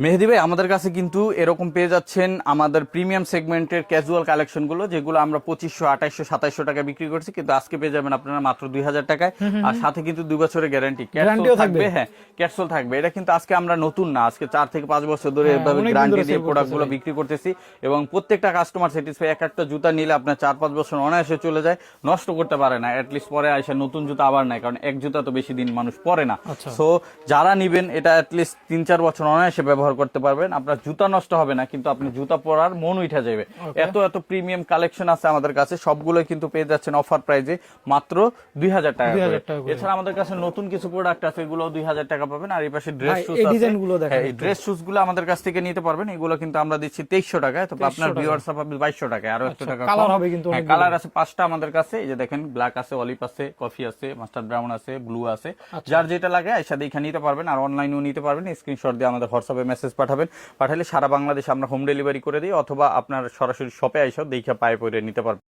মেহেদি ভাই, আমাদের কাছে কিন্তু এরকম পেয়ে যাচ্ছেন আমাদের প্রিমিয়াম সেগমেন্টের ক্যাজুয়াল কালেকশনগুলো, যেগুলো আমরা 2500, 2800, 2700 টাকা বিক্রি করছি, কিন্তু আজকে পেয়ে যাবেন আপনারা মাত্র 2000 টাকায়। আর সাথে কিন্তু 2 বছরের গ্যারান্টি থাকবে। হ্যাঁ, ক্যাপসুল থাকবে। এটা কিন্তু আজকে আমরা নতুন না, আজকে 4 থেকে 5 বছর ধরে এভাবে গ্যারান্টি দিয়ে প্রোডাক্টগুলো বিক্রি করতেছি, এবং প্রত্যেকটা কাস্টমার স্যাটিসফাই। এক একটা জুতা নিলে আপনার 4-5 বছর অনায়াসে চলে যায়, নষ্ট করতে পারে না। অ্যাটলিস্ট পরে আইসা নতুন জুতা আবার নাই, কারণ এক জুতা তো বেশি দিন মানুষ পরে না। সো যারা নিবেন, এটা অ্যাটলিস্ট 3-4 বছর অনায়াসে ব্যবহার করতে পারবেন। আপনার জুতা নষ্ট হবে না, কিন্তু আপনি জুতা পরার মন উঠে যাবে। এত এত প্রিমিয়াম কালেকশন আছে আমাদের কাছে, সবগুলো কিন্তু পেয়ে যাচ্ছেন অফার প্রাইজে মাত্র 2000 টাকা করে। এছাড়া আমাদের কাছে নতুন কিছু প্রোডাক্ট আছে, এগুলো 2000 টাকা পাবেন। আর এই পাশে ড্রেস শুজ আছে, এই ড্রেস শুজ গুলো আমাদের কাছ থেকে নিতে পারবেন। এগুলো কিন্তু আমরা দিচ্ছি 2300 টাকায়, তবে আপনার ভিউয়ার্স পাবে 2200 টাকায়, আরো 100 টাকা কালার হবে। কিন্তু কালার আছে 5টা আমাদের কাছে, এই যে দেখেন, ব্ল্যাক আছে, অলিভ আছে, কফি আছে, মাস্টার্ড ব্রাউন আছে, ব্লু আছে। যার যেটা লাগে এর সাথে এখানে নিতে পারবেন। আর অনলাইনেও নিতে পারবেন, স্ক্রিনশট দিয়ে আমাদের হোয়াটসঅ্যাপে মেসেজ পাঠালে সারা বাংলাদেশে আমরা হোম ডেলিভারি করে দিই, অথবা আপনার সরাসরি শপে আইসা দেখে পায়ে পরে নিতে পারবেন।